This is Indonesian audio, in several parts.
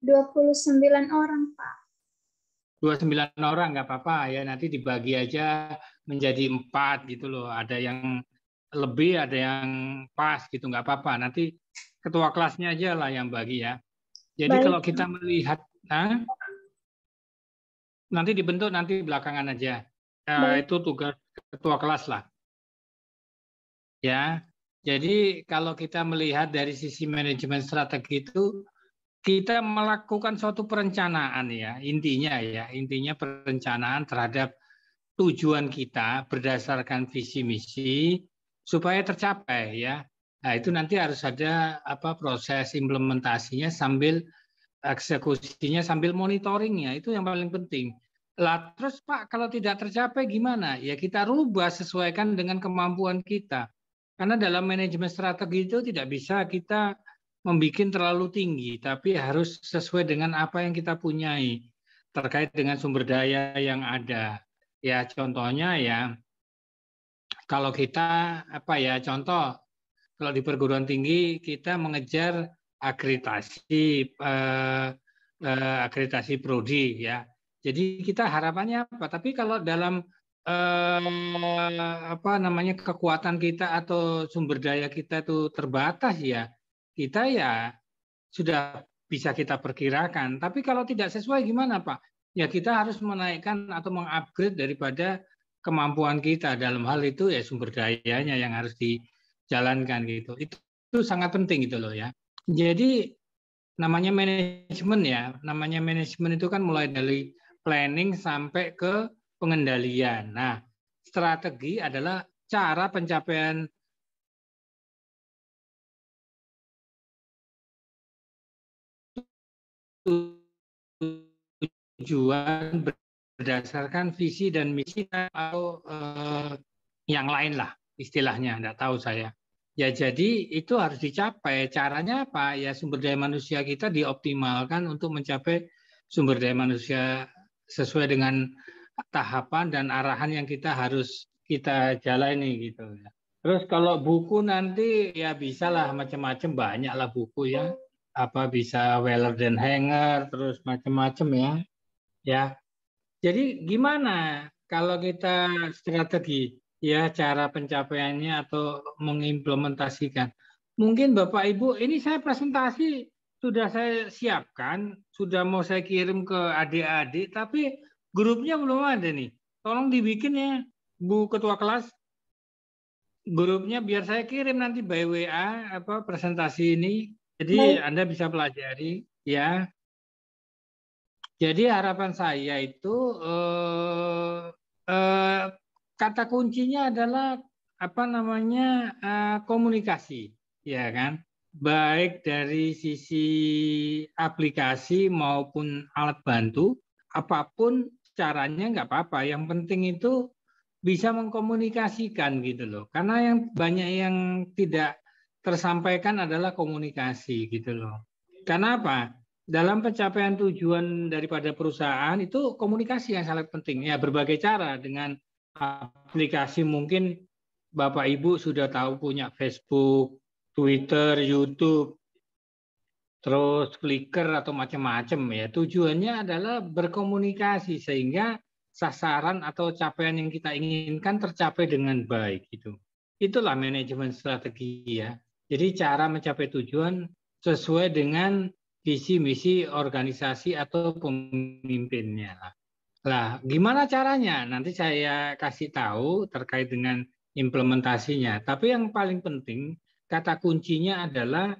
29 orang, Pak. 29 orang nggak apa-apa ya, nanti dibagi aja menjadi 4 gitu loh. Ada yang lebih, ada yang pas gitu, nggak apa-apa. Nanti ketua kelasnya aja lah yang bagi ya. Jadi Baik, kalau kita melihat, nanti dibentuk nanti belakangan aja. baik. Itu tugas ketua kelas lah. Ya, jadi kalau kita melihat dari sisi manajemen strategi itu, kita melakukan suatu perencanaan ya, intinya perencanaan terhadap tujuan kita berdasarkan visi misi supaya tercapai ya. Nah, itu nanti harus ada proses implementasinya sambil eksekusinya sambil monitoringnya, itu yang paling penting. Lah terus Pak, kalau tidak tercapai gimana? Ya kita rubah sesuaikan dengan kemampuan kita. Karena dalam manajemen strategi itu tidak bisa kita membuat terlalu tinggi, tapi harus sesuai dengan apa yang kita punyai terkait dengan sumber daya yang ada. Ya contohnya ya, kalau kita contoh kalau di perguruan tinggi kita mengejar akreditasi prodi ya. Jadi kita harapannya apa? Tapi kalau dalam kekuatan kita atau sumber daya kita itu terbatas ya, kita ya sudah bisa kita perkirakan. Tapi kalau tidak sesuai gimana Pak? Ya kita harus menaikkan atau mengupgrade daripada kemampuan kita. Dalam hal itu ya sumber dayanya yang harus dijalankan gitu. Itu sangat penting gitu loh ya. Jadi namanya manajemen itu kan mulai dari planning sampai ke pengendalian. Nah, strategi adalah cara pencapaian tujuan berdasarkan visi dan misi atau yang lain lah istilahnya, enggak tahu saya. Ya jadi itu harus dicapai. Caranya apa? Ya sumber daya manusia kita dioptimalkan untuk mencapai sumber daya manusia sesuai dengan tahapan dan arahan yang kita harus kita jalani gitu ya. Terus kalau buku nanti ya bisalah macam-macam, banyak lah buku ya. Bisa Weller dan Hanger, terus macam-macam ya. Ya. Jadi gimana kalau kita strategi ya cara pencapaiannya atau mengimplementasikan? Mungkin Bapak Ibu, ini saya presentasi sudah saya siapkan, sudah mau saya kirim ke adik-adik, tapi grupnya belum ada nih. Tolong dibikin ya, Bu Ketua Kelas. Grupnya biar saya kirim nanti by WA presentasi ini. Jadi Baik. Anda bisa pelajari ya. Jadi harapan saya itu kata kuncinya adalah komunikasi, ya kan? Baik dari sisi aplikasi maupun alat bantu, apapun caranya nggak apa-apa. Yang penting itu bisa mengkomunikasikan gitu loh. Karena yang banyak yang tidak tersampaikan adalah komunikasi gitu loh. Karena apa? Dalam pencapaian tujuan daripada perusahaan itu komunikasi yang sangat penting. Ya berbagai cara dengan aplikasi mungkin Bapak Ibu sudah tahu punya Facebook, Twitter, YouTube, terus Flickr atau macam-macam ya. Tujuannya adalah berkomunikasi sehingga sasaran atau capaian yang kita inginkan tercapai dengan baik gitu. Itulah manajemen strategi ya. Jadi cara mencapai tujuan sesuai dengan visi misi organisasi atau pemimpinnya. Lah, gimana caranya? Nanti saya kasih tahu terkait dengan implementasinya. Tapi yang paling penting kata kuncinya adalah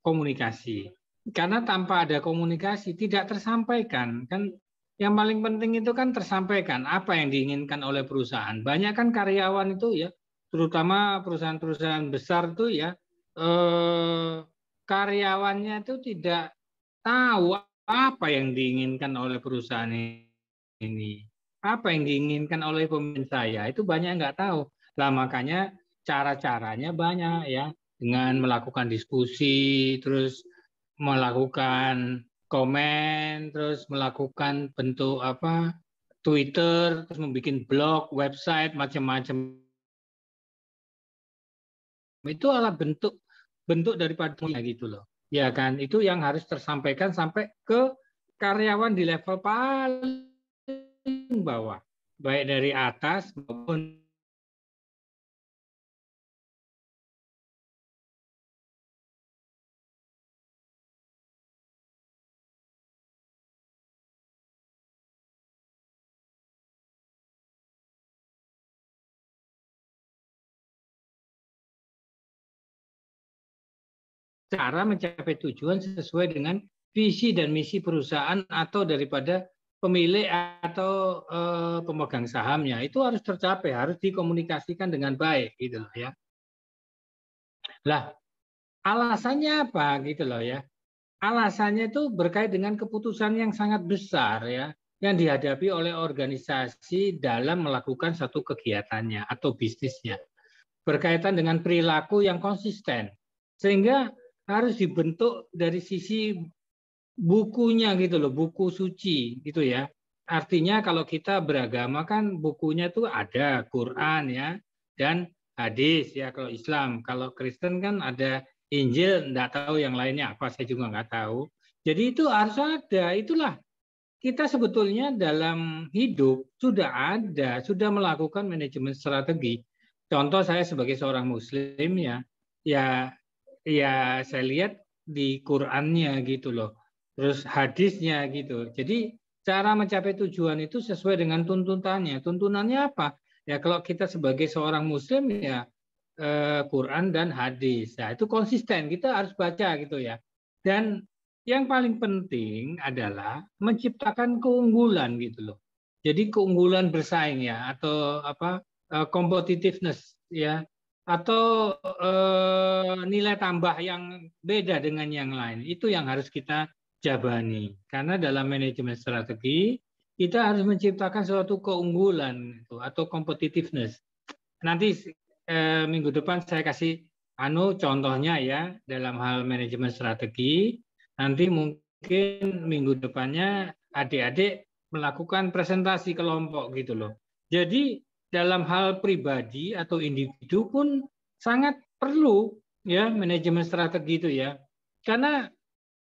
komunikasi. Karena tanpa ada komunikasi tidak tersampaikan. Kan yang paling penting itu kan tersampaikan apa yang diinginkan oleh perusahaan. Banyak kan karyawan itu ya, terutama perusahaan-perusahaan besar itu ya, karyawannya itu tidak tahu apa yang diinginkan oleh perusahaan ini. Apa yang diinginkan oleh pemimpin saya itu banyak nggak tahu. Lah makanya cara-caranya banyak ya, dengan melakukan diskusi, terus melakukan komen, terus melakukan bentuk Twitter, terus membuat blog, website, macam-macam. Itu adalah bentuk daripada gitu loh. Ya kan, itu yang harus tersampaikan sampai ke karyawan di level paling bawah, baik dari atas maupun cara mencapai tujuan sesuai dengan visi dan misi perusahaan atau daripada pemilik atau pemegang sahamnya. Itu harus tercapai, harus dikomunikasikan dengan baik gitu loh ya. Lah, alasannya apa gitu loh ya? Alasannya itu berkait dengan keputusan yang sangat besar ya, yang dihadapi oleh organisasi dalam melakukan satu kegiatannya atau bisnisnya. Berkaitan dengan perilaku yang konsisten. Sehingga harus dibentuk dari sisi bukunya gitu loh, buku suci gitu ya. Artinya kalau kita beragama kan bukunya tuh ada Quran ya dan hadis ya kalau Islam. Kalau Kristen kan ada Injil, enggak tahu yang lainnya apa, saya juga enggak tahu. Jadi itu harus ada, itulah kita sebetulnya dalam hidup sudah ada, sudah melakukan manajemen strategi. Contoh saya sebagai seorang Muslim ya saya lihat di Qurannya gitu loh, terus hadisnya gitu. Jadi cara mencapai tujuan itu sesuai dengan tuntutannya. Tuntunannya apa? Ya kalau kita sebagai seorang Muslim ya Quran dan hadis. Nah itu konsisten, kita harus baca gitu ya. Dan yang paling penting adalah menciptakan keunggulan gitu loh. Jadi keunggulan bersaing ya atau apa competitiveness ya atau nilai tambah yang beda dengan yang lain. Itu yang harus kita jabani. Karena dalam manajemen strategi kita harus menciptakan suatu keunggulan gitu, atau competitiveness. Nanti minggu depan saya kasih contohnya ya dalam hal manajemen strategi. Nanti mungkin minggu depannya adik-adik melakukan presentasi kelompok gitu loh. Jadi dalam hal pribadi atau individu pun sangat perlu ya manajemen strategi itu ya. Karena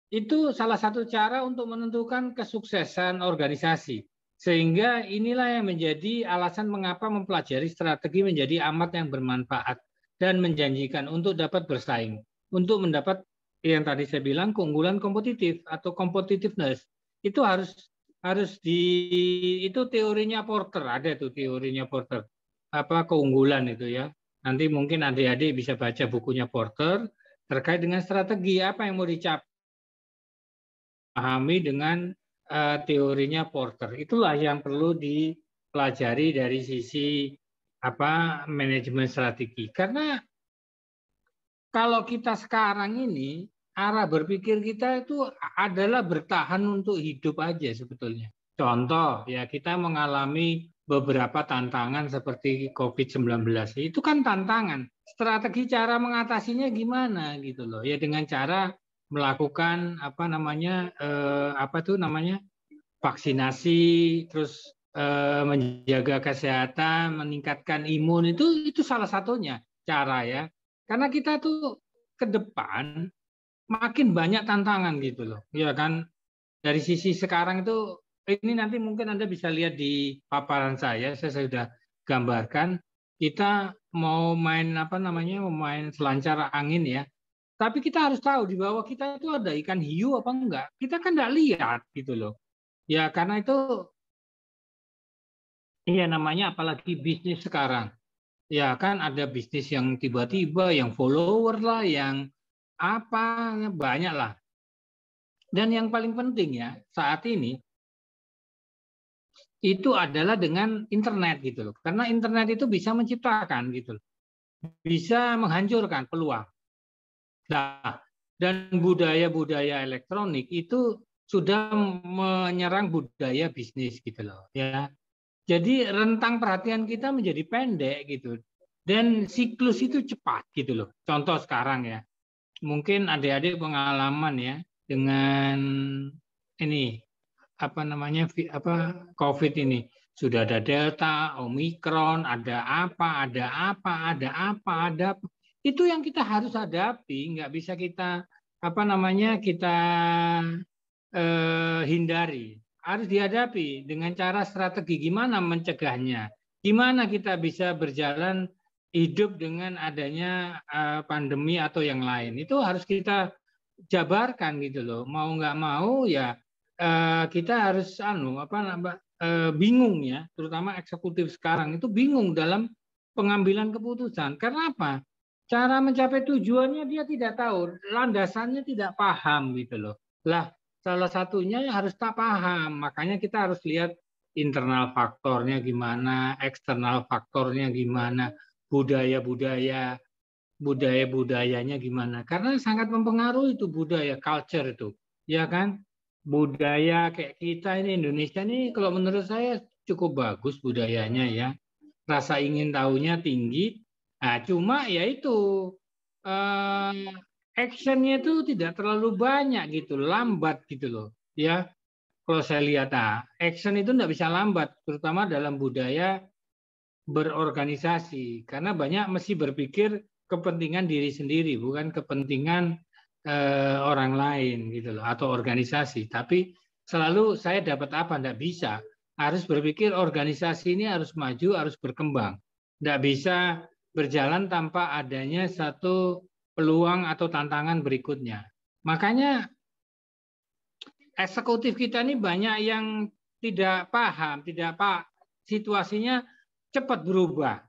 itu salah satu cara untuk menentukan kesuksesan organisasi. Sehingga inilah yang menjadi alasan mengapa mempelajari strategi menjadi amat yang bermanfaat dan menjanjikan untuk dapat bersaing, untuk mendapat yang tadi saya bilang keunggulan kompetitif atau competitiveness. Itu harus itu teorinya Porter, ada tuh teorinya Porter. Apa keunggulan itu ya. Nanti mungkin adik-adik bisa baca bukunya Porter terkait dengan strategi apa yang mau dicapai pahami dengan teorinya Porter. Itulah yang perlu dipelajari dari sisi manajemen strategi. Karena kalau kita sekarang ini arah berpikir kita itu adalah bertahan untuk hidup aja sebetulnya. Contoh ya kita mengalami beberapa tantangan seperti COVID-19. Itu kan tantangan. Strategi cara mengatasinya gimana gitu loh. Ya dengan cara melakukan vaksinasi, terus menjaga kesehatan, meningkatkan imun itu salah satunya cara ya. Karena kita tuh ke depan makin banyak tantangan gitu loh. Ya kan dari sisi sekarang itu ini nanti mungkin Anda bisa lihat di paparan saya sudah gambarkan kita mau main main selancar angin ya. Tapi kita harus tahu di bawah kita itu ada ikan hiu apa enggak. Kita kan enggak lihat gitu loh. Ya karena itu iya namanya apalagi bisnis sekarang. Ya kan ada bisnis yang tiba-tiba yang follower lah, yang apa banyak lah. Dan yang paling penting ya saat ini itu adalah dengan internet gitu loh. Karena internet itu bisa menciptakan gitu loh. Bisa menghancurkan peluang. Nah, dan budaya-budaya elektronik itu sudah menyerang budaya bisnis gitu loh ya. Jadi rentang perhatian kita menjadi pendek gitu. Dan siklus itu cepat gitu loh. Contoh sekarang ya. Mungkin adik-adik pengalaman ya dengan ini COVID ini. Sudah ada Delta, Omikron, ada apa. Itu yang kita harus hadapi, nggak bisa kita kita hindari. Harus dihadapi dengan cara strategi gimana mencegahnya. Gimana kita bisa berjalan hidup dengan adanya pandemi atau yang lain. Itu harus kita jabarkan gitu loh. Mau nggak mau ya kita harus bingung ya, terutama eksekutif sekarang itu bingung dalam pengambilan keputusan. Karena apa? Cara mencapai tujuannya dia tidak tahu, landasannya tidak paham gitu loh. Lah, salah satunya harus tak paham. Makanya kita harus lihat internal faktornya gimana, eksternal faktornya gimana, budayanya gimana. Karena sangat mempengaruhi itu budaya, culture itu. Ya kan? Budaya kayak kita ini Indonesia ini kalau menurut saya cukup bagus budayanya ya. Rasa ingin tahunya tinggi. Nah, cuma ya itu actionnya itu tidak terlalu banyak gitu, lambat gitu loh. Ya, kalau saya lihat, action itu tidak bisa lambat, terutama dalam budaya berorganisasi, karena banyak mesti berpikir kepentingan diri sendiri, bukan kepentingan orang lain gitu loh, atau organisasi. Tapi selalu saya dapat apa? Tidak bisa. Harus berpikir organisasi ini harus maju, harus berkembang. Tidak bisa berjalan tanpa adanya satu peluang atau tantangan berikutnya. Makanya eksekutif kita ini banyak yang tidak paham, situasinya cepat berubah.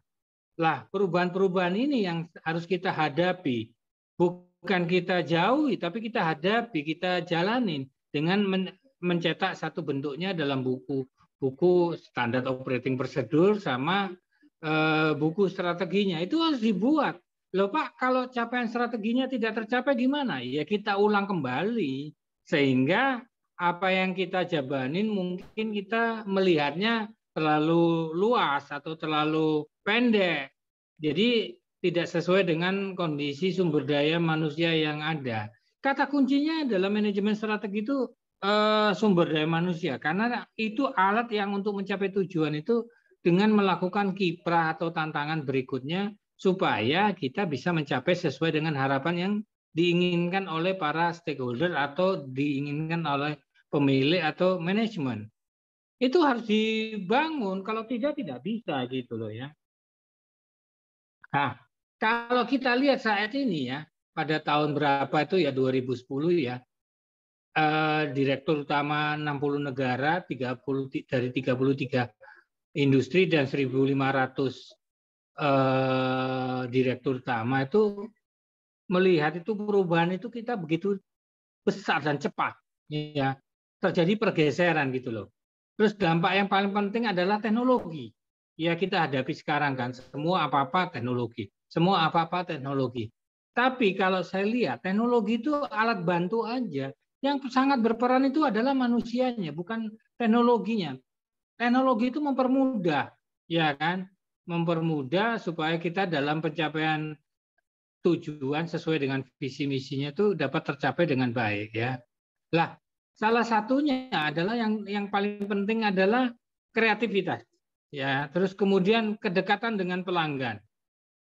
Lah, perubahan-perubahan ini yang harus kita hadapi. Bukan kita jauhi, tapi kita hadapi, kita jalanin dengan mencetak satu bentuknya dalam buku standar operating procedure sama buku strateginya. Itu harus dibuat. Loh Pak, kalau capaian strateginya tidak tercapai gimana? Ya kita ulang kembali. Sehingga apa yang kita jabanin mungkin kita melihatnya terlalu luas atau terlalu pendek. Jadi tidak sesuai dengan kondisi sumber daya manusia yang ada. Kata kuncinya dalam manajemen strategi itu sumber daya manusia. Karena itu alat yang untuk mencapai tujuan itu dengan melakukan kiprah atau tantangan berikutnya supaya kita bisa mencapai sesuai dengan harapan yang diinginkan oleh para stakeholder atau diinginkan oleh pemilik atau manajemen. Itu harus dibangun, kalau tidak bisa gitu loh ya. Nah, kalau kita lihat saat ini ya, pada tahun berapa itu ya 2010 ya, direktur utama 60 negara, 30 dari 33 industri dan 1.500 direktur utama itu melihat itu perubahan itu kita begitu besar dan cepat ya, terjadi pergeseran gitu loh. Terus dampak yang paling penting adalah teknologi. Ya kita hadapi sekarang kan, semua apa-apa teknologi. Semua apa-apa teknologi. Tapi kalau saya lihat teknologi itu alat bantu aja. Yang sangat berperan itu adalah manusianya, bukan teknologinya. Teknologi itu mempermudah, ya kan? Mempermudah supaya kita dalam pencapaian tujuan sesuai dengan visi misinya itu dapat tercapai dengan baik ya. Lah, salah satunya adalah yang paling penting adalah kreativitas. Ya, terus kemudian kedekatan dengan pelanggan.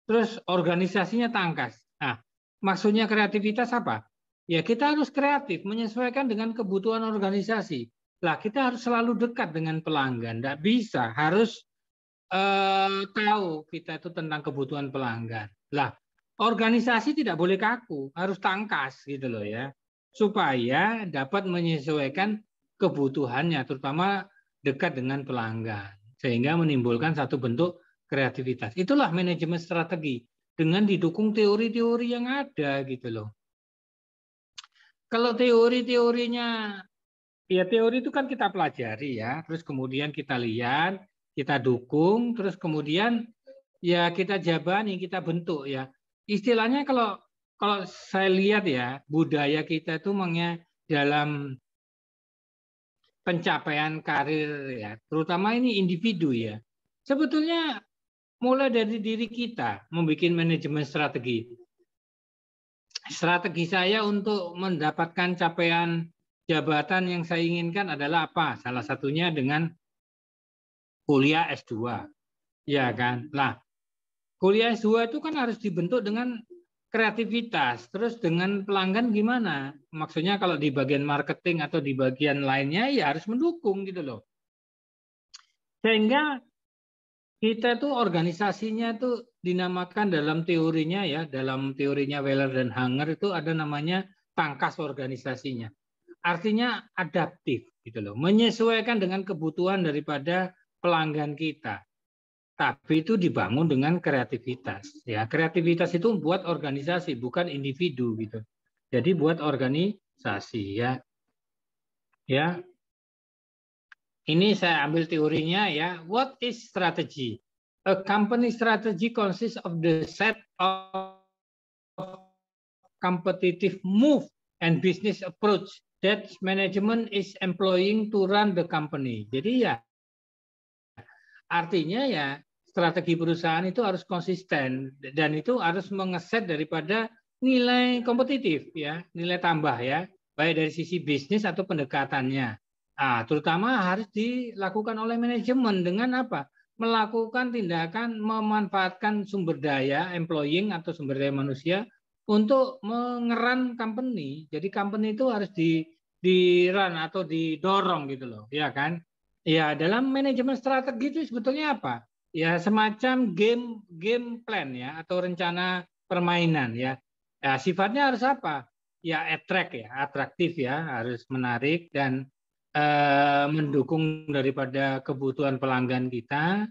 Terus organisasinya tangkas. Nah, maksudnya kreativitas apa? Ya, kita harus kreatif menyesuaikan dengan kebutuhan organisasi. Lah, kita harus selalu dekat dengan pelanggan. Tidak bisa, harus tahu kita itu tentang kebutuhan pelanggan. Lah, organisasi tidak boleh kaku, harus tangkas gitu loh ya. Supaya dapat menyesuaikan kebutuhannya, terutama dekat dengan pelanggan. Sehingga menimbulkan satu bentuk kreativitas. Itulah manajemen strategi dengan didukung teori-teori yang ada gitu loh. Kalau teori-teorinya, ya teori itu kan kita pelajari ya, terus kemudian kita lihat, kita dukung, terus kemudian ya kita jabani, kita bentuk ya. Istilahnya kalau saya lihat ya, budaya kita itu dalam pencapaian karir ya, terutama ini individu ya. Sebetulnya mulai dari diri kita membuat manajemen strategi. Strategi saya untuk mendapatkan capaian jabatan yang saya inginkan adalah apa? Salah satunya dengan kuliah S2. Ya kan? Lah, kuliah S2 itu kan harus dibentuk dengan kreativitas. Terus dengan pelanggan gimana? Maksudnya kalau di bagian marketing atau di bagian lainnya ya harus mendukung gitu loh. Sehingga kita tuh organisasinya tuh dinamakan dalam teorinya ya, dalam teorinya Weller dan Hanger itu ada namanya pangkas organisasinya. Artinya adaptif gitu loh, menyesuaikan dengan kebutuhan daripada pelanggan kita. Tapi itu dibangun dengan kreativitas. Ya, kreativitas itu buat organisasi, bukan individu gitu. Jadi buat organisasi ya. Ya. Ini saya ambil teorinya ya. What is strategy? A company strategy consists of the set of competitive move and business approach that management is employing to run the company. Jadi ya, artinya ya strategi perusahaan itu harus konsisten dan itu harus mengeset daripada nilai kompetitif ya, nilai tambah ya, baik dari sisi bisnis atau pendekatannya. Terutama harus dilakukan oleh manajemen dengan apa? Melakukan tindakan memanfaatkan sumber daya employing atau sumber daya manusia untuk mengeran company. Jadi company itu harus di-run atau didorong gitu loh, ya kan? Ya, dalam manajemen strategi itu sebetulnya apa? Ya, semacam game plan ya atau rencana permainan ya. Ya, sifatnya harus apa? Ya, atraktif ya, harus menarik dan mendukung daripada kebutuhan pelanggan kita,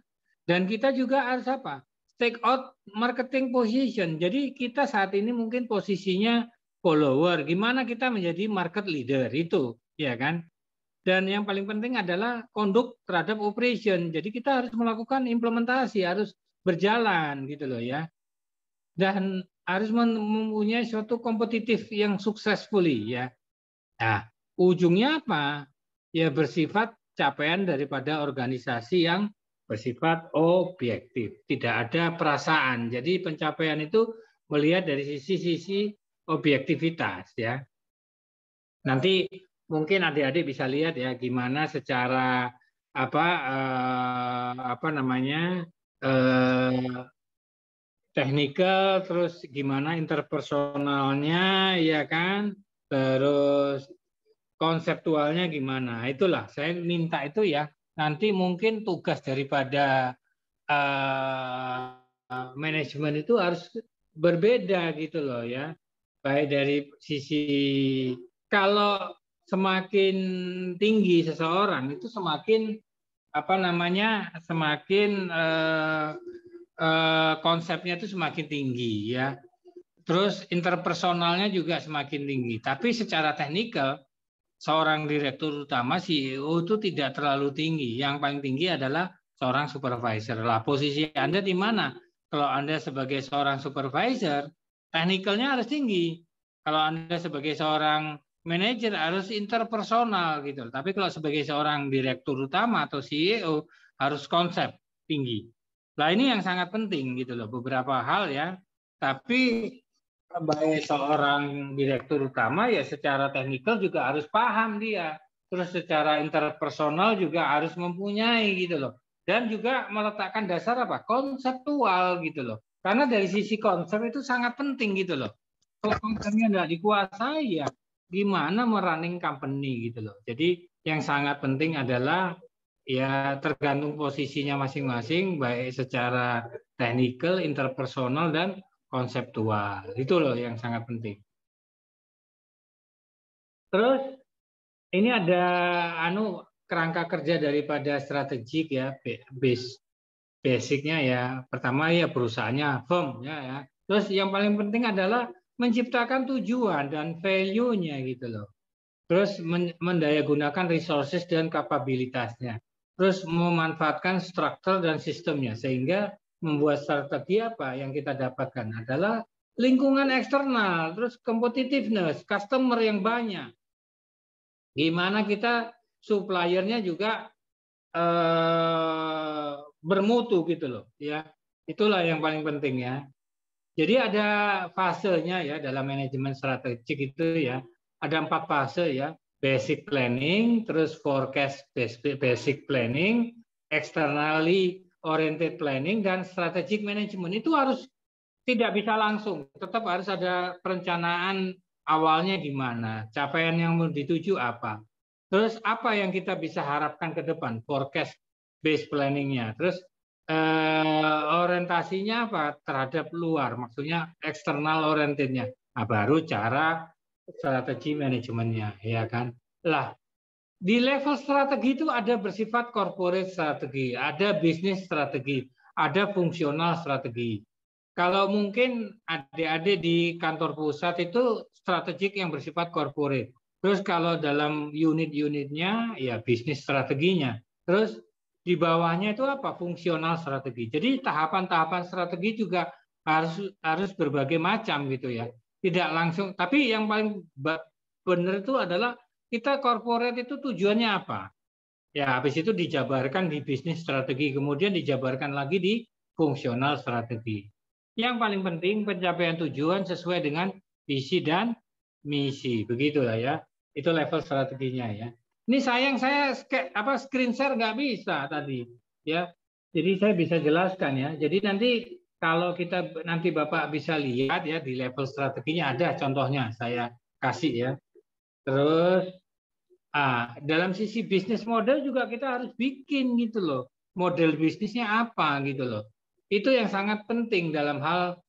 dan kita juga harus apa? Take out marketing position. Jadi kita saat ini mungkin posisinya follower. Gimana kita menjadi market leader itu, ya kan? Dan yang paling penting adalah konduk terhadap operation. Jadi kita harus melakukan implementasi, harus berjalan gitu loh ya. Dan harus mempunyai suatu kompetitif yang successfully ya. Nah, ujungnya apa? Ya bersifat capaian daripada organisasi yang bersifat objektif, tidak ada perasaan. Jadi pencapaian itu melihat dari sisi objektivitas ya. Nanti mungkin adik-adik bisa lihat ya gimana secara apa namanya technical, terus gimana interpersonalnya ya kan, terus konseptualnya gimana. Itulah saya minta itu ya. Nanti mungkin tugas daripada manajemen itu harus berbeda gitu loh ya. Baik dari sisi, kalau semakin tinggi seseorang itu semakin apa namanya, semakin konsepnya itu semakin tinggi ya. Terus interpersonalnya juga semakin tinggi. Tapi secara teknikal seorang direktur utama CEO itu tidak terlalu tinggi. Yang paling tinggi adalah seorang supervisor. Lah posisi Anda di mana? Kalau Anda sebagai seorang supervisor, teknikalnya harus tinggi. Kalau Anda sebagai seorang manajer harus interpersonal gitu. Tapi kalau sebagai seorang direktur utama atau CEO harus konsep tinggi. Nah ini yang sangat penting gitu loh, beberapa hal ya. Tapi baik seorang direktur utama ya secara teknikal juga harus paham dia. Terus secara interpersonal juga harus mempunyai gitu loh. Dan juga meletakkan dasar apa? Konseptual gitu loh. Karena dari sisi konsep itu sangat penting gitu loh. Kalau konsepnya tidak dikuasai ya gimana merunning company gitu loh. Jadi yang sangat penting adalah ya tergantung posisinya masing-masing baik secara teknikal, interpersonal dan konseptual. Itu loh yang sangat penting. Terus ini ada kerangka kerja daripada strategik ya, basicnya ya. Pertama ya perusahaannya firm ya. Terus yang paling penting adalah menciptakan tujuan dan value-nya gitu loh. Terus mendayagunakan resources dan kapabilitasnya. Terus memanfaatkan struktur dan sistemnya sehingga membuat strategi apa yang kita dapatkan adalah lingkungan eksternal, terus competitiveness, customer yang banyak. Gimana kita suppliernya juga bermutu gitu loh ya. Itulah yang paling penting ya. Jadi ada fasenya ya dalam manajemen strategik itu ya. Ada 4 fase ya. Basic planning, terus forecast basic planning, externally oriented planning, dan strategic management. Itu harus tidak bisa langsung, tetap harus ada perencanaan awalnya gimana, capaian yang mau dituju apa. Terus apa yang kita bisa harapkan ke depan, forecast based planning-nya. Terus orientasinya apa terhadap luar, maksudnya eksternal orientednya. Nah, baru cara strategi manajemennya, ya kan. Lah, di level strategi itu ada bersifat corporate strategi, ada bisnis strategi, ada fungsional strategi. Kalau mungkin adik-adik di kantor pusat itu strategik yang bersifat corporate. Terus kalau dalam unit-unitnya ya bisnis strateginya. Terus di bawahnya itu apa? Fungsional strategi. Jadi tahapan-tahapan strategi juga harus berbagai macam gitu ya. Tidak langsung, tapi yang paling benar itu adalah kita corporate itu tujuannya apa? Ya, habis itu dijabarkan di bisnis strategi, kemudian dijabarkan lagi di fungsional strategi. Yang paling penting pencapaian tujuan sesuai dengan visi dan misi, begitulah ya. Itu level strateginya ya. Ini sayang saya screen share nggak bisa tadi, ya. Jadi saya bisa jelaskan ya. Jadi nanti kalau kita nanti Bapak bisa lihat ya di level strateginya ada contohnya saya kasih ya. Terus dalam sisi bisnis model juga kita harus bikin gitu loh. Model bisnisnya apa gitu loh. Itu yang sangat penting dalam hal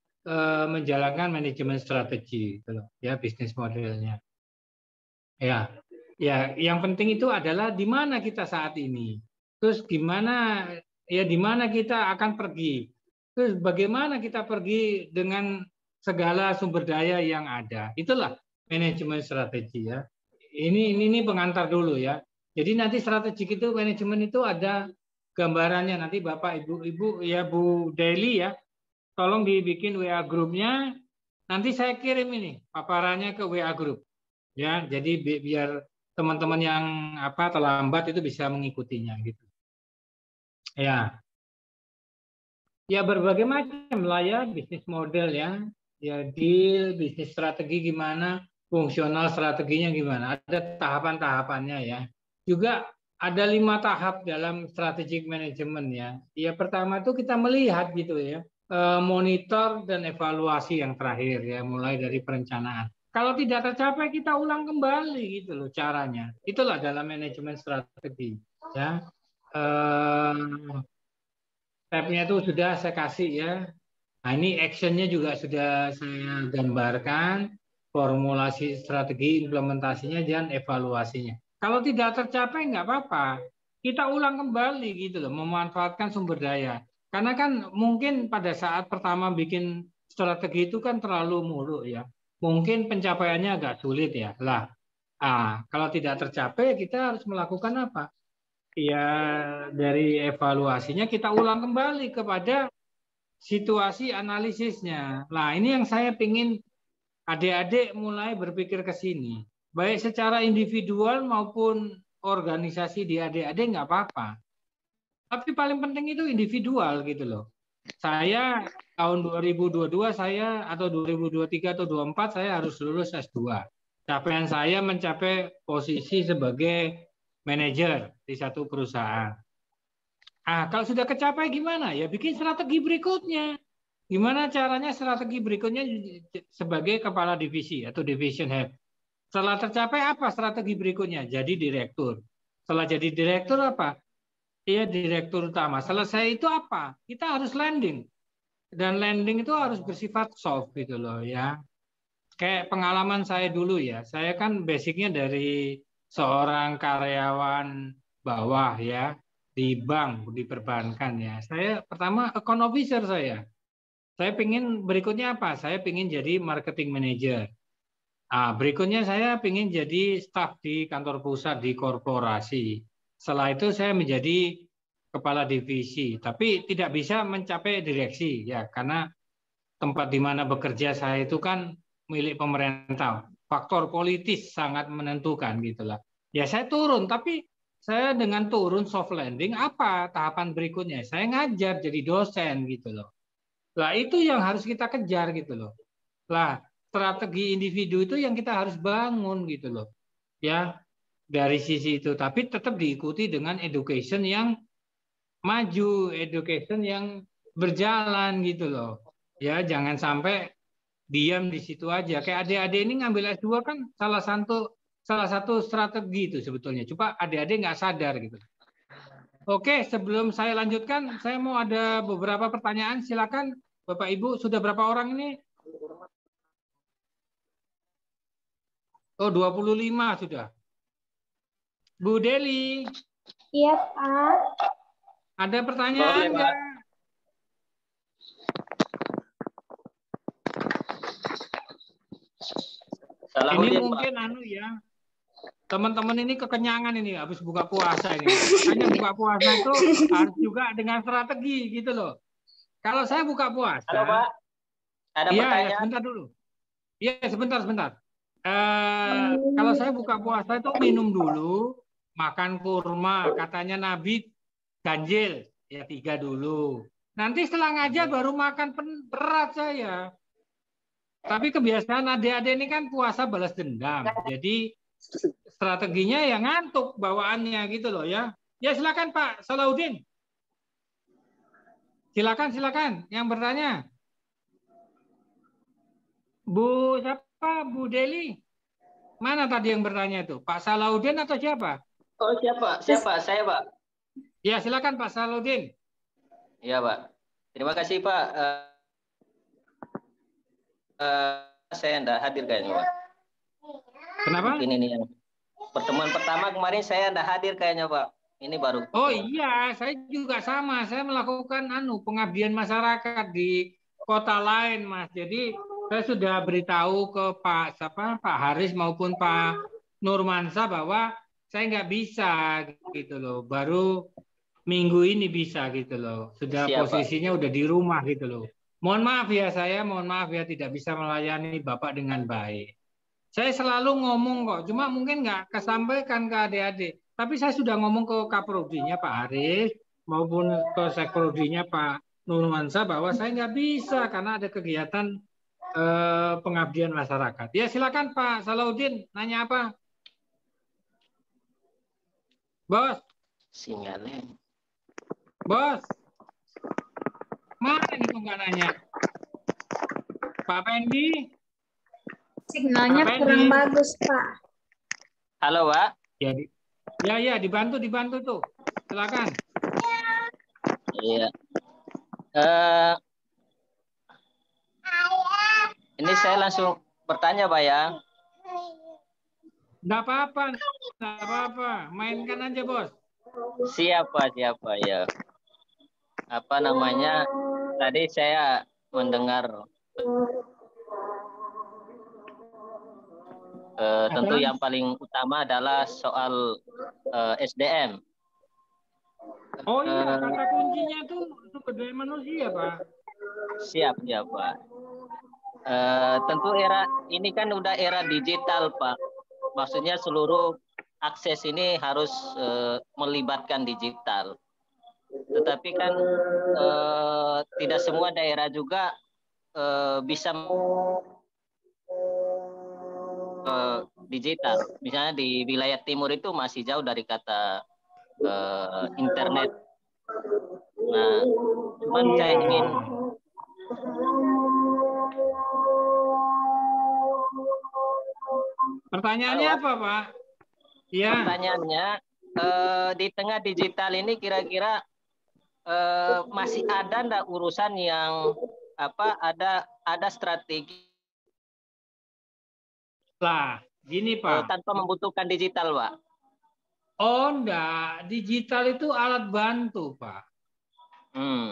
menjalankan manajemen strategi gitu loh. Ya, bisnis modelnya. Ya. Ya, yang penting itu adalah di mana kita saat ini. Terus gimana di mana kita akan pergi. Terus bagaimana kita pergi dengan segala sumber daya yang ada. Itulah manajemen strategi ya. Ini pengantar dulu ya. Jadi nanti strategik itu manajemen itu ada gambarannya nanti Bapak Ibu ya Bu Daily ya. Tolong dibikin WA grupnya. Nanti saya kirim ini paparannya ke WA grup. Ya, jadi biar teman-teman yang terlambat itu bisa mengikutinya gitu. Ya. Ya berbagai macam lah ya bisnis model ya. Ya deal, bisnis strategi gimana, fungsional strateginya gimana. Ada tahapan-tahapannya ya. Juga ada 5 tahap dalam strategic management ya. Ya pertama itu kita melihat gitu ya. Monitor dan evaluasi yang terakhir ya, mulai dari perencanaan. Kalau tidak tercapai kita ulang kembali gitu loh caranya. Itulah dalam manajemen strategi ya. Step-nya itu sudah saya kasih ya. Nah ini action-nya juga sudah saya gambarkan, formulasi strategi implementasinya dan evaluasinya. Kalau tidak tercapai nggak apa-apa, kita ulang kembali gitu loh, memanfaatkan sumber daya. Karena kan mungkin pada saat pertama bikin strategi itu kan terlalu muluk ya. Mungkin pencapaiannya agak sulit ya. Lah, kalau tidak tercapai kita harus melakukan apa? Ya dari evaluasinya kita ulang kembali kepada situasi analisisnya. Nah ini yang saya ingin adik-adik mulai berpikir ke sini. Baik secara individual maupun organisasi di adik-adik nggak apa-apa. Tapi paling penting itu individual gitu loh. Saya tahun 2022 saya atau 2023 atau 2024 saya harus lulus S2. Capaian saya mencapai posisi sebagai manajer di satu perusahaan. Kalau sudah kecapai gimana? Ya bikin strategi berikutnya. Gimana caranya strategi berikutnya sebagai kepala divisi atau division head. Setelah tercapai apa strategi berikutnya? Jadi direktur. Setelah jadi direktur apa? Iya direktur utama. Selesai itu apa? Kita harus landing. Dan landing itu harus bersifat soft gitu loh ya. Kayak pengalaman saya dulu ya. Saya kan basicnya dari seorang karyawan bawah ya di bank, di perbankan ya. Saya pertama account officer saya. Saya ingin berikutnya apa? Saya ingin jadi marketing manager. Berikutnya saya ingin jadi staf di kantor pusat di korporasi. Setelah itu saya menjadi kepala divisi, tapi tidak bisa mencapai direksi ya karena tempat di mana bekerja saya itu kan milik pemerintah. Faktor politis sangat menentukan gitulah. Ya saya turun, tapi saya dengan turun soft landing apa tahapan berikutnya? Saya ngajar jadi dosen gitu loh. Lah itu yang harus kita kejar gitu loh. Lah strategi individu itu yang kita harus bangun gitu loh. Ya dari sisi itu, tapi tetap diikuti dengan education yang maju, education yang berjalan gitu loh. Ya, jangan sampai diam di situ aja. Kayak adik-adik ini ngambil S2 kan salah satu strategi itu sebetulnya. Coba adik-adik nggak sadar gitu. Oke, sebelum saya lanjutkan, saya mau ada beberapa pertanyaan. Silakan, Bapak Ibu. Sudah berapa orang ini? Oh, 25 sudah. Bu Deli, Iya, Pak. ada pertanyaan nggak? Ini mungkin ya. Teman-teman ini kekenyangan ini habis buka puasa ini. Makanya buka puasa itu harus juga dengan strategi gitu loh. Kalau saya buka puasa, halo Pak, ada pertanyaan? Ya, sebentar dulu. Iya, sebentar. Kalau saya buka puasa itu minum dulu, makan kurma, katanya Nabi ganjil, ya 3 dulu. Nanti setelah ngajar baru makan berat saya. Tapi kebiasaan adik-adik ini kan puasa balas dendam. Jadi strateginya ya ngantuk bawaannya gitu loh ya. Ya silakan Pak Salahuddin. Silakan yang bertanya. Bu siapa? Bu Deli. Mana tadi yang bertanya itu? Pak Salahuddin atau siapa? Oh, siapa? Saya, Pak. Ya, silakan Pak Salahuddin. Iya, Pak. Terima kasih, Pak. Saya tidak hadir kayaknya, Pak. Kenapa? Mungkin ini yang pertemuan pertama kemarin saya tidak hadir kayaknya, Pak. Ini baru. Oh iya, saya juga sama. Saya melakukan pengabdian masyarakat di kota lain, Mas. Jadi saya sudah beritahu ke Pak Haris maupun Pak Nurmansa bahwa saya nggak bisa gitu loh. Baru minggu ini bisa gitu loh. Sudah posisinya udah di rumah gitu loh. Mohon maaf ya tidak bisa melayani Bapak dengan baik. Saya selalu ngomong kok, cuma mungkin nggak kesampaikan ke adik-adik. Tapi saya sudah ngomong ke Kaprodinya Pak Haris maupun ke Sekprodinya Pak Nurmansa bahwa saya nggak bisa karena ada kegiatan pengabdian masyarakat. Ya silakan Pak Salahuddin, nanya apa? Bos. Sinyalnya. Bos. Mana ini kok nggak nanya? Pak Pendi. Signalnya kurang bagus, Pak. Halo, Pak. Ya, dibantu tuh. Silakan. Iya. Ini saya langsung bertanya, Pak ya. Nggak apa-apa. Mainkan aja, Bos. Siapa ya. Apa namanya? Tadi saya mendengar tentu yang paling utama adalah soal SDM. Oh iya, kata kuncinya tuh sumber daya manusia, Pak. Siap, Pak. Tentu era ini kan udah era digital, Pak. Maksudnya seluruh akses ini harus melibatkan digital. Tetapi kan tidak semua daerah juga bisa digital. Misalnya di wilayah timur itu masih jauh dari kata internet. Nah, cuman saya ingin pertanyaannya apa, Pak? Ya. Pertanyaannya di tengah digital ini kira-kira masih ada enggak urusan yang ada strategi lah gini Pak tanpa membutuhkan digital, Pak? Oh enggak, digital itu alat bantu Pak.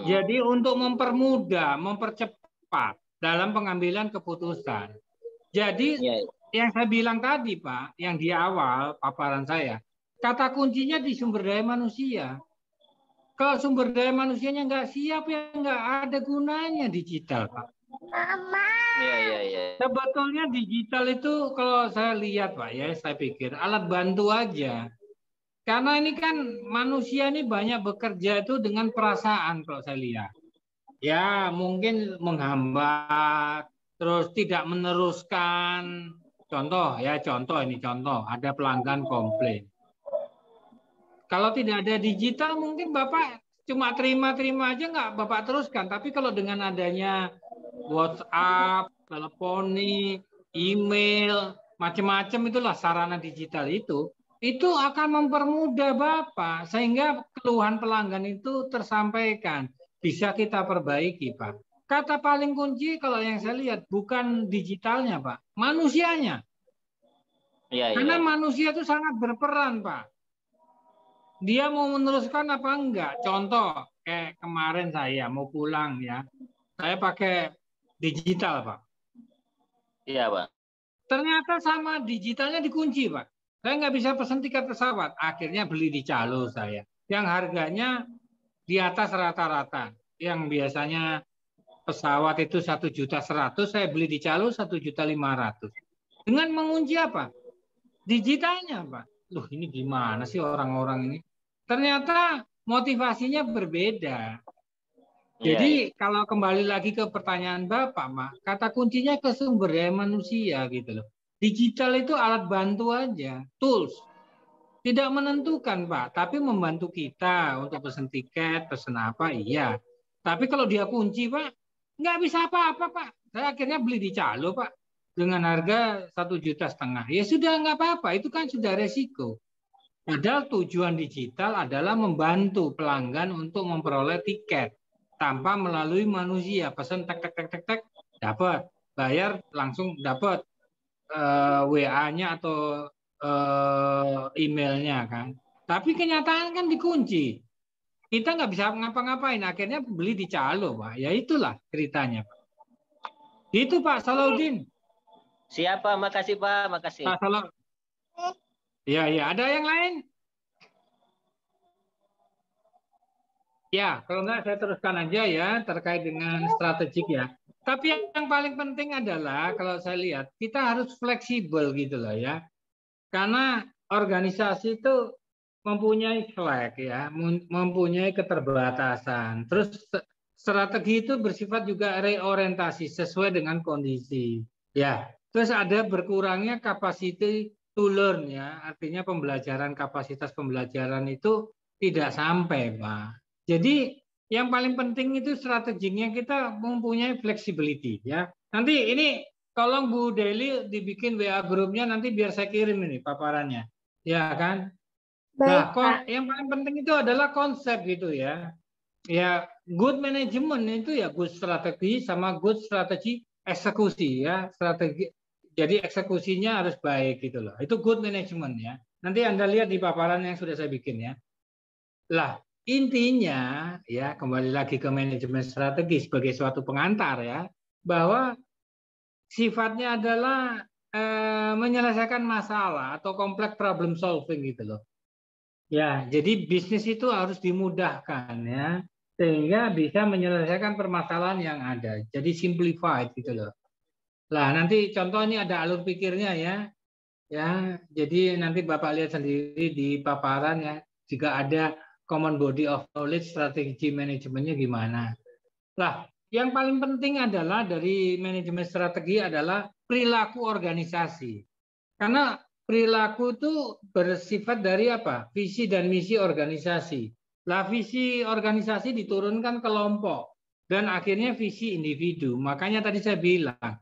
Jadi untuk mempercepat dalam pengambilan keputusan. Jadi yang saya bilang tadi Pak, yang di awal paparan saya, kata kuncinya di sumber daya manusia. Kalau sumber daya manusianya nggak siap, ya nggak ada gunanya digital, Pak. Mama. Iya. Sebetulnya digital itu kalau saya lihat, Pak, ya saya pikir alat bantu aja. Karena ini kan manusia ini banyak bekerja itu dengan perasaan kalau saya lihat. Ya mungkin menghambat, terus tidak meneruskan. Contoh, ada pelanggan komplain. Kalau tidak ada digital mungkin Bapak cuma terima aja nggak Bapak teruskan. Tapi kalau dengan adanya WhatsApp, teleponik, email, macam-macam itulah sarana digital itu akan mempermudah Bapak sehingga keluhan pelanggan itu tersampaikan, bisa kita perbaiki, Pak. Kata paling kunci kalau yang saya lihat bukan digitalnya, Pak, manusianya. Iya, Karena iya. manusia itu sangat berperan, Pak. Dia mau meneruskan apa enggak? Contoh, kayak kemarin saya mau pulang ya, saya pakai digital, Pak. Iya, Pak. Ternyata sama digitalnya dikunci, Pak. Saya nggak bisa pesan tiket pesawat. Akhirnya beli di Calo saya. Yang harganya di atas rata-rata. Yang biasanya pesawat itu 1.100.000, saya beli di Calo 1.500.000. Dengan mengunci apa? Digitalnya, Pak. Loh, ini gimana sih orang-orang ini? Ternyata motivasinya berbeda. Iya, Jadi iya. kalau kembali lagi ke pertanyaan Bapak, Mak, kata kuncinya ke sumber daya manusia gitu loh. Digital itu alat bantu aja, tools. Tidak menentukan, Pak, tapi membantu kita untuk pesen tiket, pesen apa, iya. Tapi kalau dia kunci, Pak, nggak bisa apa-apa, Pak. Saya akhirnya beli di Calo, Pak, dengan harga 1,5 juta. Ya sudah, nggak apa-apa, itu kan sudah resiko. Padahal tujuan digital adalah membantu pelanggan untuk memperoleh tiket tanpa melalui manusia. Pesan tek tek tek tek tek dapat, bayar langsung dapat WA-nya atau emailnya kan. Tapi kenyataan kan dikunci. Kita nggak bisa ngapa-ngapain. Akhirnya beli di Calo, Pak. Ya itulah ceritanya, Pak. Itu Pak Salahuddin. Siapa? Makasih, Pak. Makasih. Pak Salahuddin. Ya, ya. Ada yang lain? Ya, kalau enggak saya teruskan aja ya terkait dengan strategik ya. Tapi yang paling penting adalah kalau saya lihat kita harus fleksibel gitu loh ya. Karena organisasi itu mempunyai flag ya, mempunyai keterbatasan. Terus strategi itu bersifat juga reorientasi sesuai dengan kondisi. Ya, terus ada berkurangnya capacity to learn ya, artinya pembelajaran kapasitas pembelajaran itu tidak sampai, Pak. Jadi yang paling penting itu strateginya kita mempunyai flexibility ya. Nanti ini tolong Bu Deli dibikin WA grupnya nanti biar saya kirim ini paparannya. Ya kan? Baik, Pak. Yang paling penting itu adalah konsep gitu ya. Ya, good management itu ya good strategi sama good strategi eksekusi ya. Strategi jadi eksekusinya harus baik gitu loh. Itu good management ya. Nanti Anda lihat di paparan yang sudah saya bikin ya. Lah, intinya ya kembali lagi ke manajemen strategi sebagai suatu pengantar ya, bahwa sifatnya adalah menyelesaikan masalah atau kompleks problem solving gitu loh. Ya, jadi bisnis itu harus dimudahkan ya, sehingga bisa menyelesaikan permasalahan yang ada. Jadi simplified gitu loh. Lah, nanti contoh ini ada alur pikirnya ya. Ya, jadi nanti Bapak lihat sendiri di paparan ya, jika ada common body of knowledge strategi manajemennya gimana. Lah, yang paling penting adalah dari manajemen strategi adalah perilaku organisasi. Karena perilaku itu bersifat dari apa? Visi dan misi organisasi. Lah, visi organisasi diturunkan kelompok dan akhirnya visi individu. Makanya tadi saya bilang,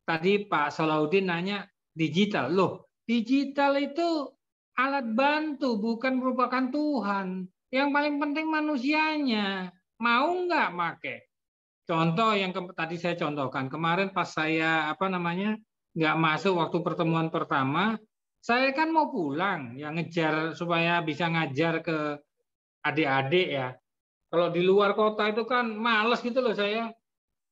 tadi Pak Salahuddin nanya digital. Loh, digital itu alat bantu, bukan merupakan Tuhan. Yang paling penting manusianya. Mau nggak make? Contoh yang tadi saya contohkan. Kemarin pas saya nggak masuk waktu pertemuan pertama, saya kan mau pulang, ya ngejar supaya bisa ngajar ke adik-adik ya. Kalau di luar kota itu kan males gitu loh saya.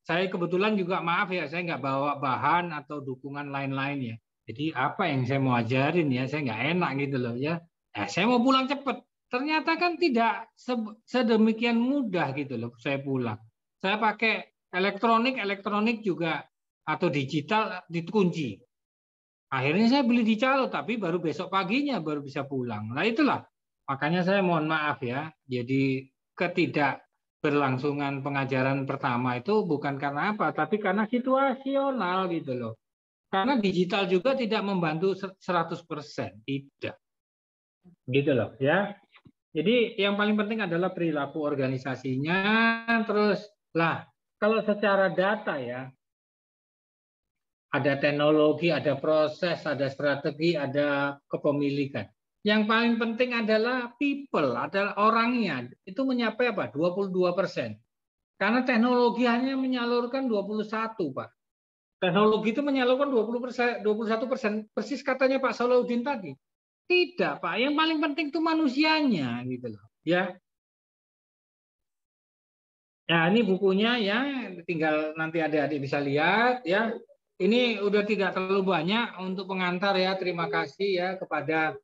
Saya kebetulan juga maaf ya, saya nggak bawa bahan atau dukungan lain-lain ya. Jadi apa yang saya mau ajarin ya, saya nggak enak gitu loh ya. Saya mau pulang cepat. Ternyata kan tidak sedemikian mudah gitu loh saya pulang. Saya pakai elektronik juga atau digital dikunci. Akhirnya saya beli di Calo, tapi baru besok paginya baru bisa pulang. Nah itulah, makanya saya mohon maaf ya. Jadi ketidakberlangsungan pengajaran pertama itu bukan karena apa, tapi karena situasional gitu loh. Karena digital juga tidak membantu 100%, tidak. Gitu loh ya. Jadi yang paling penting adalah perilaku organisasinya, terus lah kalau secara data ya, ada teknologi, ada proses, ada strategi, ada kepemilikan. Yang paling penting adalah people, adalah orangnya. Itu mencapai apa? 22%. Karena teknologi hanya menyalurkan 21, Pak. Teknologi itu menyalurkan 20%, 21%. Persis katanya Pak Salahuddin tadi. Tidak, Pak. Yang paling penting itu manusianya, gitu loh. Ya. Ya, ini bukunya ya, tinggal nanti adik-adik bisa lihat ya. Ini udah tidak terlalu banyak untuk pengantar ya. Terima kasih ya kepada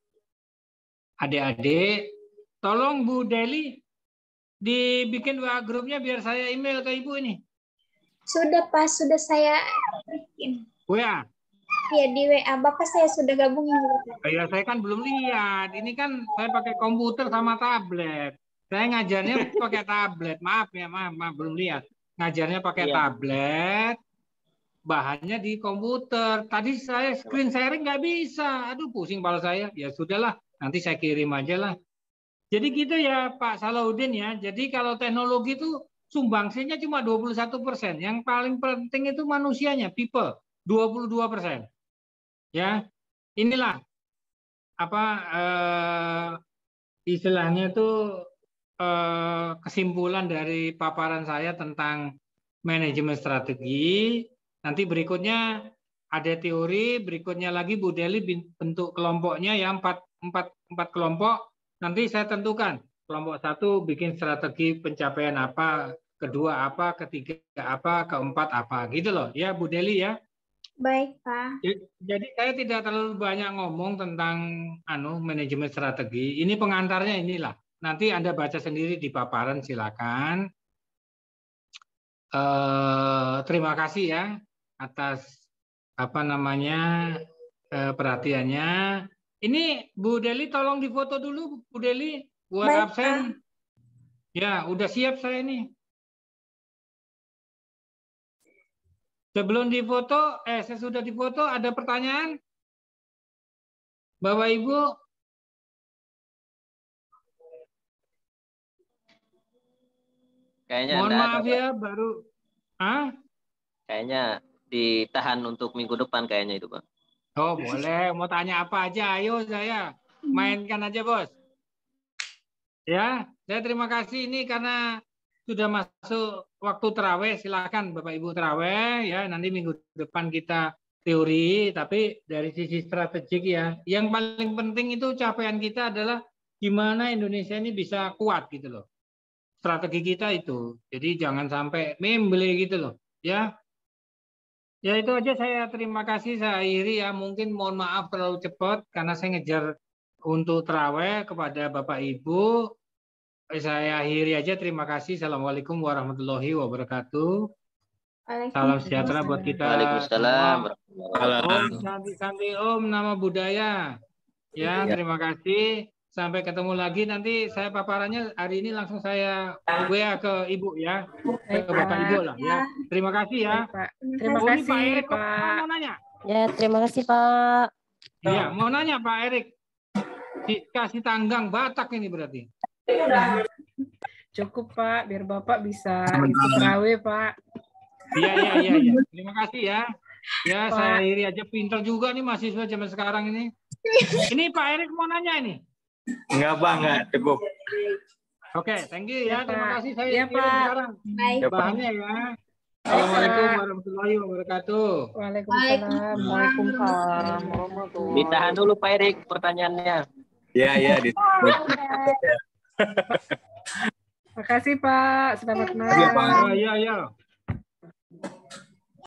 adik-adik. Tolong Bu Deli dibikin WA grupnya biar saya email ke Ibu ini. Sudah Pak, sudah saya bikin. WA. Ya di WA Bapak saya sudah gabungin juga. Ya saya kan belum lihat. Ini kan saya pakai komputer sama tablet. Saya ngajarnya pakai tablet. Maaf ya, maaf belum lihat. Ngajarnya pakai tablet. Bahannya di komputer. Tadi saya screen sharing nggak bisa. Aduh pusing kepala saya. Ya sudahlah, nanti saya kirim aja lah. Jadi gitu ya Pak Salahuddin ya. Jadi kalau teknologi itu sumbangsinya cuma 21%. Yang paling penting itu manusianya, people, 22%. Ya, inilah apa istilahnya itu kesimpulan dari paparan saya tentang manajemen strategi. Nanti berikutnya ada teori, berikutnya lagi Bu Deli bentuk kelompoknya ya empat kelompok. Nanti saya tentukan kelompok 1 bikin strategi pencapaian apa, kedua apa, ketiga apa, keempat apa, gitu loh ya Bu Deli ya. Baik Pak. Jadi saya tidak terlalu banyak ngomong tentang manajemen strategi. Ini pengantarnya inilah. Nanti Anda baca sendiri di paparan silakan. Terima kasih ya atas perhatiannya. Ini Bu Deli tolong difoto dulu Bu Deli buat baik, absen. Pak. Ya, udah siap saya ini. Sebelum difoto, sesudah difoto ada pertanyaan? Bapak Ibu? Kayaknya mohon maaf ada, ya, baru. Kayaknya ditahan untuk minggu depan kayaknya itu, Pak. Oh, boleh. Mau tanya apa aja, ayo saya. Mainkan aja, Bos. Ya, saya terima kasih ini karena sudah masuk waktu terawih. Silakan Bapak Ibu terawih ya. Nanti minggu depan kita teori, tapi dari sisi strategik ya. Yang paling penting itu capaian kita adalah gimana Indonesia ini bisa kuat gitu loh. Strategi kita itu. Jadi jangan sampai membeli gitu loh, ya. Ya itu aja, saya terima kasih, saya akhiri ya. Mungkin mohon maaf terlalu cepat karena saya ngejar untuk terawih kepada Bapak Ibu. Saya akhiri aja, terima kasih. Assalamualaikum warahmatullahi wabarakatuh. Salam sejahtera buat kita. Waalaikumsalam. Om Santi Om Nama Budaya. Ya, terima kasih. Sampai ketemu lagi, nanti saya paparannya hari ini langsung saya WA ke Ibu ya. Ke Bapak Ibu lah ya. Terima kasih ya. Terima kasih Pak Erik, Pak. mau nanya? Ya, terima kasih Pak. Iya, mau nanya Pak Erik. Kasih tanggang Batak ini berarti. Cukup Pak, biar Bapak bisa ikut terawih Pak. Iya. Terima kasih ya. Ya, Pak. Saya akhiri aja, pinter juga nih mahasiswa zaman sekarang ini. Ini Pak Erik mau nanya ini. Enggak Pak, enggak cukup. Oke, thank you ya. Terima kasih, saya ya, kirim Pak. sekarang. Baik. Bahannya ya. Assalamualaikum warahmatullahi wabarakatuh. Waalaikumsalam. Waalaikumsalam. Ditahan dulu Pak Erik pertanyaannya. Iya. Terima kasih Pak. Selamat malam. Iya, Pak. Iya.